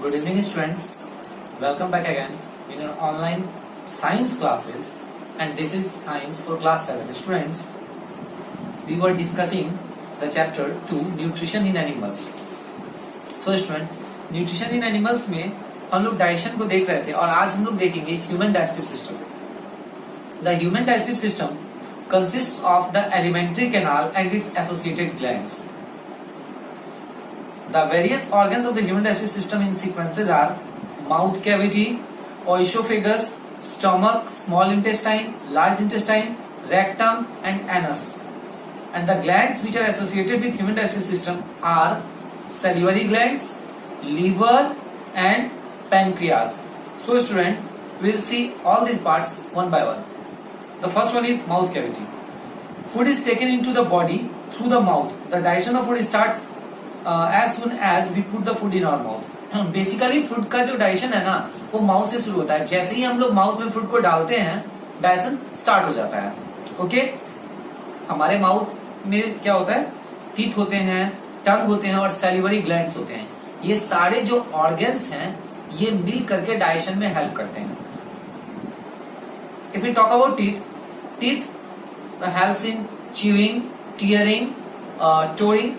Good evening, students. Welcome back again in your online science classes, and this is science for class 7. Students, we were discussing the chapter 2 nutrition in animals. So student, nutrition in animals में हम लोग digestion को देख रहे थे और आज हम लोग देखेंगे human digestive system. The human digestive system consists of the alimentary canal and its associated glands. The various organs of the human digestive system in sequences are mouth cavity, oesophagus, stomach, small intestine, large intestine, rectum and anus. And the glands which are associated with human digestive system are salivary glands, liver and pancreas. So student, we will see all these parts one by one. The first one is mouth cavity. Food is taken into the body through the mouth. The digestion of food starts as soon as we put the food in our mouth. Basically food का जो digestion है ना वो mouth से शुरू होता है. जैसे ही हम लोग माउथ में फूड को डालते हैं डाइजेशन स्टार्ट हो जाता है. ओके, हमारे माउथ में क्या होता है, टीथ होते हैं, टंग होते हैं और सैलिवरी ग्लैंड्स होते हैं. ये सारे जो ऑर्गन्स हैं ये मिल करके डाइजेशन में हेल्प करते हैं. If we talk about teeth helps in chewing, tearing, tearing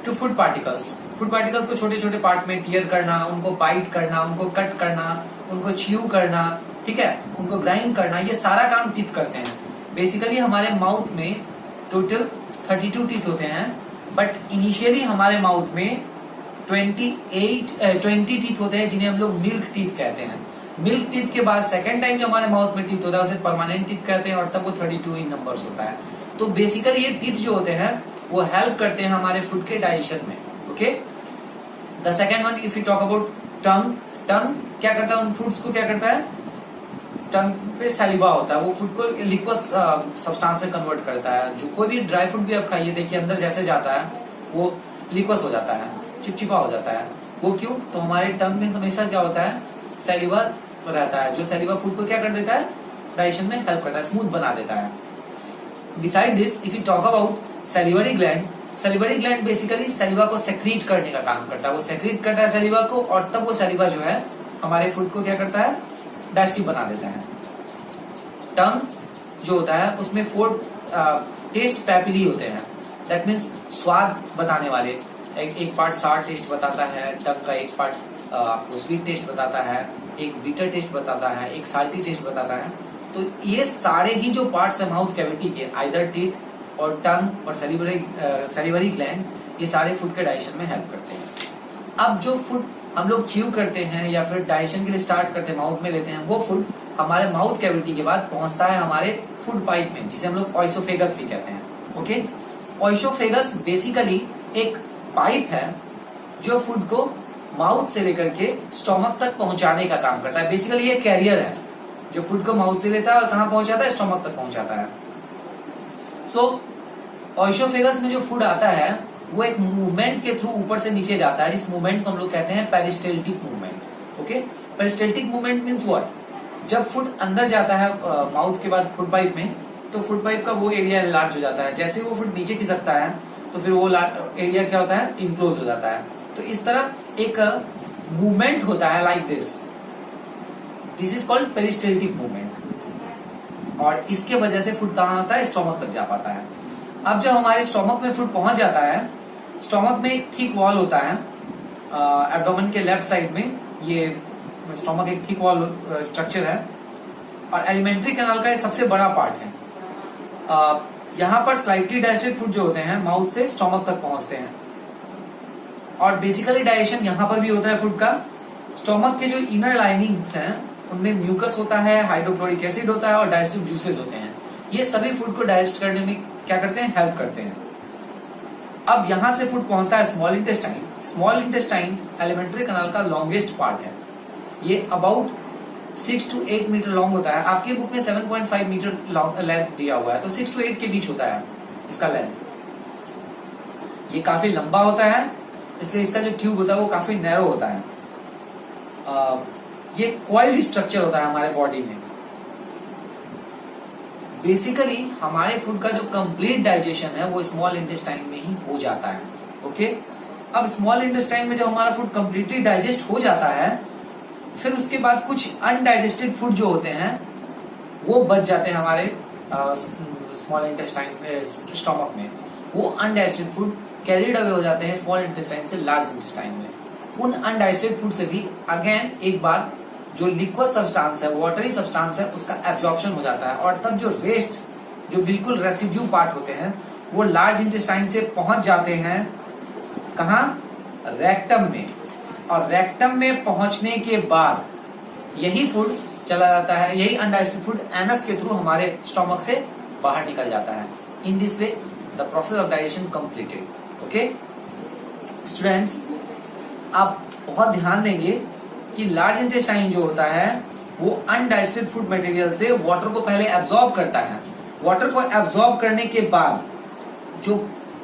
to food particles. Food particles को छोटे छोटे पार्ट में टीयर करना, उनको बाइट करना, उनको कट करना, उनको च्यू करना, ठीक है, उनको ग्राइंड करना, ये सारा काम टीथ करते हैं. बेसिकली हमारे माउथ में टोटल 32 टीथ होते हैं, बट इनिशियली हमारे माउथ में 20 टीथ होते हैं जिन्हें हम लोग मिल्क टीथ कहते हैं. मिल्क टीथ के बाद सेकेंड टाइम जो हमारे माउथ में टीथ होता है उसे परमानेंट टीथ कहते हैं और तब वो 32 इन नंबर्स होता है. तो बेसिकली ये टीथ जो होते हैं वो हेल्प करते हैं हमारे फूड के डाइजेशन में. Okay, the second one if you talk about tongue. Tongue क्या करता है, उन फूड्स को क्या करता है, टंग पे सैलिवा होता है, वो फूड को लिक्वस सब्सटेंस में कन्वर्ट करता है. जो कोई भी ड्राई फूड भी आप खाइए, देखिए अंदर जैसे जाता है वो लिक्वस हो जाता है, चिपचिपा हो जाता है. वो क्यों, तो हमारे टंग में हमेशा क्या होता है, सैलिवा रहता है. जो सैलिवा फूड को क्या कर देता है, डाइजेशन में हेल्प करता है, स्मूथ बना देता है. Beside this if you talk about salivary gland, salivary gland basically saliva को सेक्रीट करने का काम करता है. वो सेक्रीट करता है सैलिवा को और तब वो सैलिवा जो है हमारे फूड को क्या करता है, डाइजेस्टिव बना देता है. टंग जो होता है उसमें 4 टेस्ट पैपिली होते हैं. दैट मीन्स स्वाद बताने वाले. एक पार्ट सार टेस्ट बताता है, टंग का एक पार्ट आपको स्वीट टेस्ट बताता है, एक बीटर टेस्ट बताता है, एक साल्टी टेस्ट बताता है. तो ये सारे ही जो पार्ट्स है माउथ कैविटी के, आइदर टीथ और टंग और सैलिवरी ग्लैंड, ये सारे फूड के डाइजेशन में हेल्प करते हैं. अब जो फूड हम लोग च्यू करते हैं या फिर डाइजेशन के लिए स्टार्ट करते हैं, माउथ में लेते हैं, वो फूड हमारे माउथ कैविटी के बाद पहुंचता है हमारे फूड पाइप में, जिसे हम लोग ओइसोफेगस भी कहते हैं. ओके, ओइसोफेगस बेसिकली एक पाइप है जो फूड को माउथ से लेकर के स्टोमक तक पहुंचाने का काम करता है. बेसिकली ये कैरियर है जो फूड को माउथ से लेता है और कहां पहुंचाता है, स्टोमक तक पहुंचाता है. सो ओइसोफेगस में जो फूड आता है वो एक मूवमेंट के थ्रू ऊपर से नीचे जाता है. इस मूवमेंट को हम लोग कहते हैं peristaltic movement. Okay, peristaltic movement means what, जब फूड अंदर जाता है माउथ के बाद फूड पाइप में, तो फूड पाइप का वो एरिया लार्ज हो जाता है. जैसे वो फूड नीचे खिसकता है तो फिर वो एरिया क्या होता है, इनक्लोज हो जाता है. तो इस तरह एक मूवमेंट होता है like this. This is called peristaltic movement. और इसके वजह से फूड कहाँ आता है, स्टोमक तक जा पाता है. अब जब हमारे स्टोमक में फूड पहुंच जाता है, स्टोमक में एक थिक वॉल होता है एब्डोमेन के लेफ्ट साइड में. ये स्टोमक एक थिक वॉल स्ट्रक्चर है और एलिमेंट्री कैनाल का ये सबसे बड़ा पार्ट है. यहाँ पर स्लाइटली डाइजेस्टेड फूड जो होते हैं माउथ से स्टोमक तक पहुंचते हैं और बेसिकली डाइजेशन यहाँ पर भी होता है फूड का. स्टोमक के जो इनर लाइनिंग्स हैं उनमें म्यूकस होता है, हाइड्रोक्लोरिक एसिड होता है और डाइजेस्टिव जूसेस होते हैं. ये सभी फूड को डाइजेस्ट करने में क्या करते हैं, हेल्प करते हैं. अब यहां से फूड पहुंचता है small intestine. Small intestine alimentary canal का लॉन्गेस्ट पार्ट है. ये अबाउट 6 to 8 मीटर लॉन्ग होता है. आपके बुक में 7.5 मीटर लेंथ दिया हुआ है, तो 6 to 8 के बीच होता है इसका लेंथ. ये काफी लंबा होता है, इसलिए इसका जो ट्यूब होता है वो काफी नैरो होता है. ये कॉइल्ड स्ट्रक्चर होता है हमारे बॉडी में. बेसिकली हमारे फूड का जो कंप्लीट डाइजेशन है वो स्मॉल इंटेस्टाइन में ही हो जाता है. ओके, अब स्मॉल इंटेस्टाइन में जब हमारा फूड कंप्लीटली डाइजेस्ट हो जाता है, फिर उसके बाद कुछ अनडाइजेस्टेड फूड जो होते हैं वो बच जाते हैं हमारे स्मॉल इंटेस्टाइन स्टोमक में। वो अनडाइजेस्टेड फूड कैरीड अवे हो जाते हैं स्मॉल इंटेस्टाइन से लार्ज इंटेस्टाइन में। उन अनडाइजेस्टेड फूड से भी अगेन एक बार जो लिक्विड सब्सटेंस है, वाटरी सब्सटेंस है, उसका एब्जॉर्प्शन हो जाता है, और तब जो रेस्ट, जो बिल्कुल रेसिड्यू पार्ट होते हैं, वो लार्ज इंटेस्टाइन से पहुंच जाते हैं कहा? रेक्टम में। और रेक्टम में पहुंचने के बाद यही फूड चला जाता है, यही अनडाइजेस्टेड फूड एनस के थ्रू हमारे स्टोमक से बाहर निकल जाता है। In this way the process of digestion completed. Okay students, आप बहुत ध्यान देंगे कि लार्ज इंटेस्टाइन जो होता है वो अनडाइजेस्टेड फूड मटेरियल से वाटर को पहले एब्जॉर्ब करता है। वाटर को एब्जॉर्ब करने के बाद जो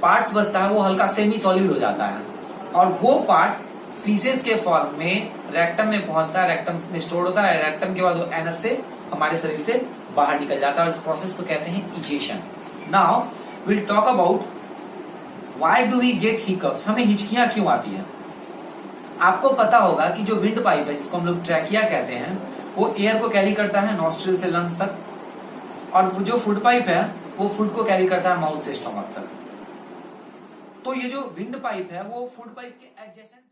पार्ट बचता है वो हल्का सेमी सॉलिड हो जाता है, और वो पार्ट फीसेस के फॉर्म में रेक्टम में पहुंचता है, रेक्टम में स्टोर होता है। रेक्टम के बाद वो एनस से हमारे शरीर से बाहर निकल जाता है, और इस प्रोसेस को कहते हैं इजेशन। Now will talk about why do we get hiccups. हमें हिचकियां क्यों आती है? आपको पता होगा कि जो विंड पाइप है, जिसको हम लोग ट्रैकिया कहते हैं, वो एयर को कैरी करता है नॉस्ट्रिल से लंग्स तक, और वो जो फूड पाइप है वो फूड को कैरी करता है माउथ से स्टोमक तक। तो ये जो विंड पाइप है वो फूड पाइप के एडजेसेंट